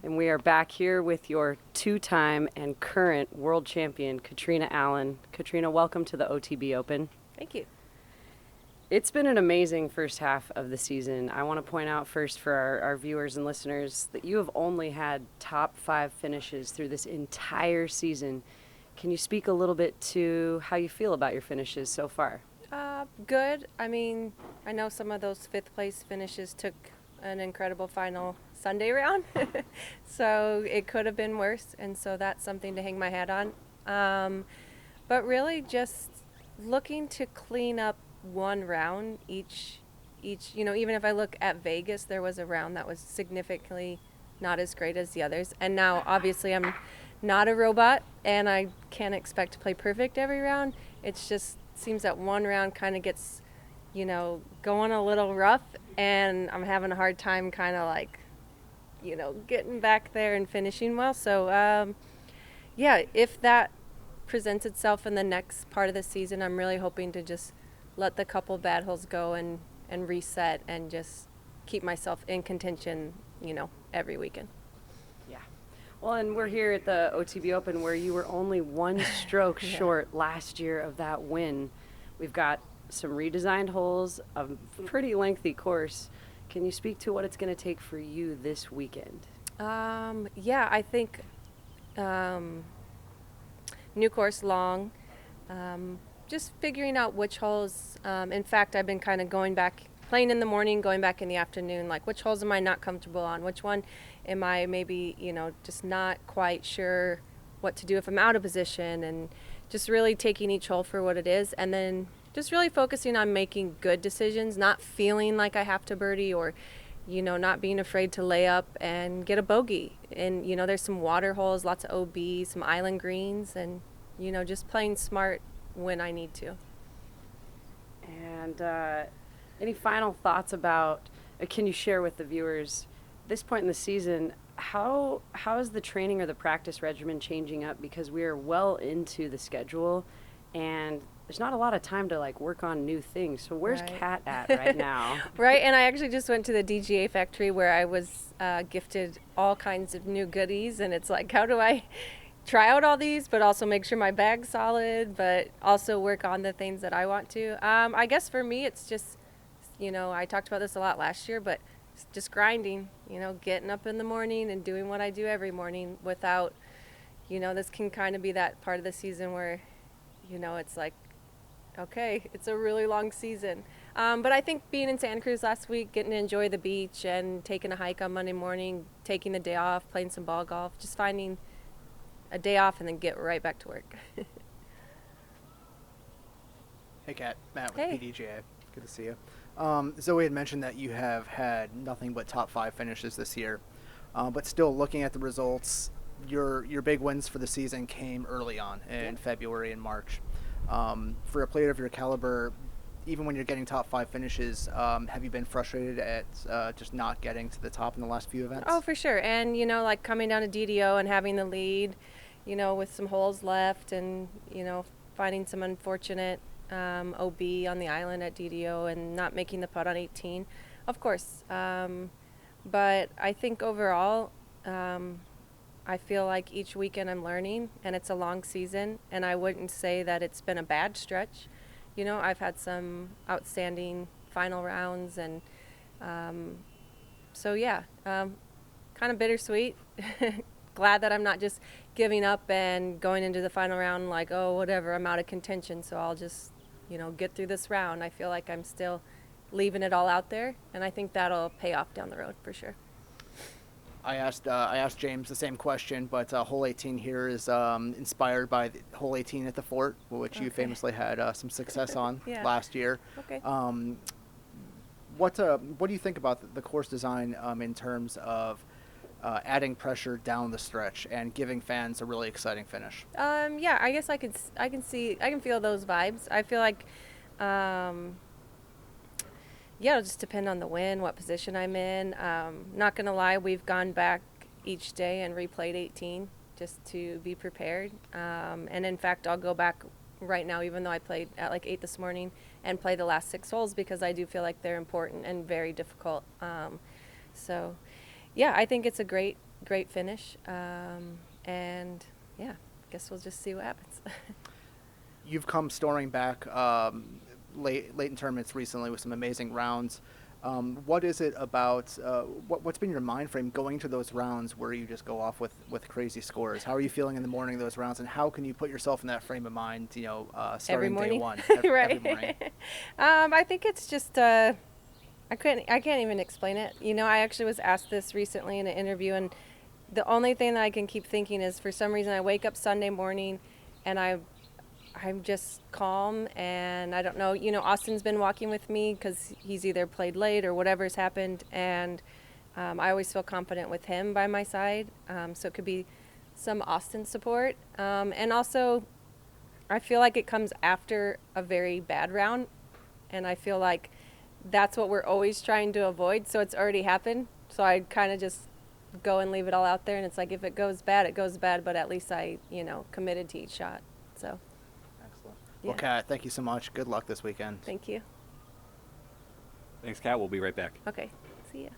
And we are back here with your two-time and current world champion, Catrina Allen. Catrina, welcome to the OTB Open. Thank you. It's been an amazing first half of the season. I want to point out first for our viewers and listeners that you have only had top 5 finishes through this entire season. Can you speak a little bit to how you feel about your finishes so far? Good. I mean, I know some of those 5th place finishes took an incredible final Sunday round, so it could have been worse, and so that's something to hang my hat on. But really just looking to clean up one round each, even if I look at Vegas, there was a round that was significantly not as great as the others. And now obviously I'm not a robot and I can't expect to play perfect every round. It's just seems that one round kind of gets, going a little rough, and I'm having a hard time kind of like, getting back there and finishing well. So if that presents itself in the next part of the season, I'm really hoping to just let the couple bad holes go and reset and just keep myself in contention, every weekend. Yeah. Well, and we're here at the OTB Open where you were only one stroke short last year of that win. We've got some redesigned holes, a pretty lengthy course. Can you speak to what it's going to take for you this weekend? I think new course, long. Just figuring out which holes. In fact, I've been kind of going back, playing in the morning, going back in the afternoon, like which holes am I not comfortable on? Which one am I maybe, just not quite sure what to do if I'm out of position, and just really taking each hole for what it is, and then just really focusing on making good decisions, not feeling like I have to birdie, or, not being afraid to lay up and get a bogey. And, there's some water holes, lots of OB, some island greens, and, just playing smart when I need to. And any final thoughts about, can you share with the viewers, this point in the season, how is the training or the practice regimen changing up? Because we are well into the schedule and there's not a lot of time to work on new things. So where's Kat at right now? Right, and I actually just went to the DGA factory where I was gifted all kinds of new goodies, and it's like, how do I try out all these, but also make sure my bag's solid, but also work on the things that I want to. I guess for me, it's just, I talked about this a lot last year, but it's just grinding, getting up in the morning and doing what I do every morning without, this can kind of be that part of the season where, it's like, okay, it's a really long season. But I think being in Santa Cruz last week, getting to enjoy the beach and taking a hike on Monday morning, taking the day off, playing some ball golf, just finding a day off and then get right back to work. Hey, Kat. Matt with PDGA. Good to see you. Zoe had mentioned that you have had nothing but top 5 finishes this year, but still looking at the results, your big wins for the season came early on in February and March. For a player of your caliber, even when you're getting top 5 finishes, have you been frustrated at just not getting to the top in the last few events? Oh, for sure. And, coming down to DDO and having the lead, with some holes left and, finding some unfortunate OB on the island at DDO and not making the putt on 18, of course. But I think overall, I feel like each weekend I'm learning, and it's a long season, and I wouldn't say that it's been a bad stretch. I've had some outstanding final rounds, and kind of bittersweet. Glad that I'm not just giving up and going into the final round like, oh, whatever, I'm out of contention, so I'll just, get through this round. I feel like I'm still leaving it all out there, and I think that'll pay off down the road for sure. I asked James the same question, but hole 18 here is inspired by hole 18 at the Fort, which you famously had some success on last year. Okay. What do you think about the course design in terms of adding pressure down the stretch and giving fans a really exciting finish? I guess I can feel those vibes. I feel like it'll just depend on the wind, what position I'm in. Not going to lie, we've gone back each day and replayed 18 just to be prepared. And in fact, I'll go back right now, even though I played at 8 this morning, and play the last 6 holes because I do feel like they're important and very difficult. I think it's a great great finish. And yeah, guess we'll just see what happens. You've come storming back late in tournaments recently with some amazing rounds. What is it about, what's been your mind frame going to those rounds where you just go off with crazy scores? How are you feeling in the morning of those rounds, and how can you put yourself in that frame of mind, starting day one? Right. Every morning. I think it's just, I can't even explain it. I actually was asked this recently in an interview, and the only thing that I can keep thinking is, for some reason I wake up Sunday morning and I'm just calm, and I don't know, Austin's been walking with me because he's either played late or whatever's happened, and I always feel confident with him by my side, so it could be some Austin support, and also I feel like it comes after a very bad round, and I feel like that's what we're always trying to avoid, so it's already happened, so I kind of just go and leave it all out there, and it's like, if it goes bad, it goes bad, but at least I committed to each shot. So Well, Kat, thank you so much. Good luck this weekend. Thank you. Thanks, Kat. We'll be right back. Okay, see ya.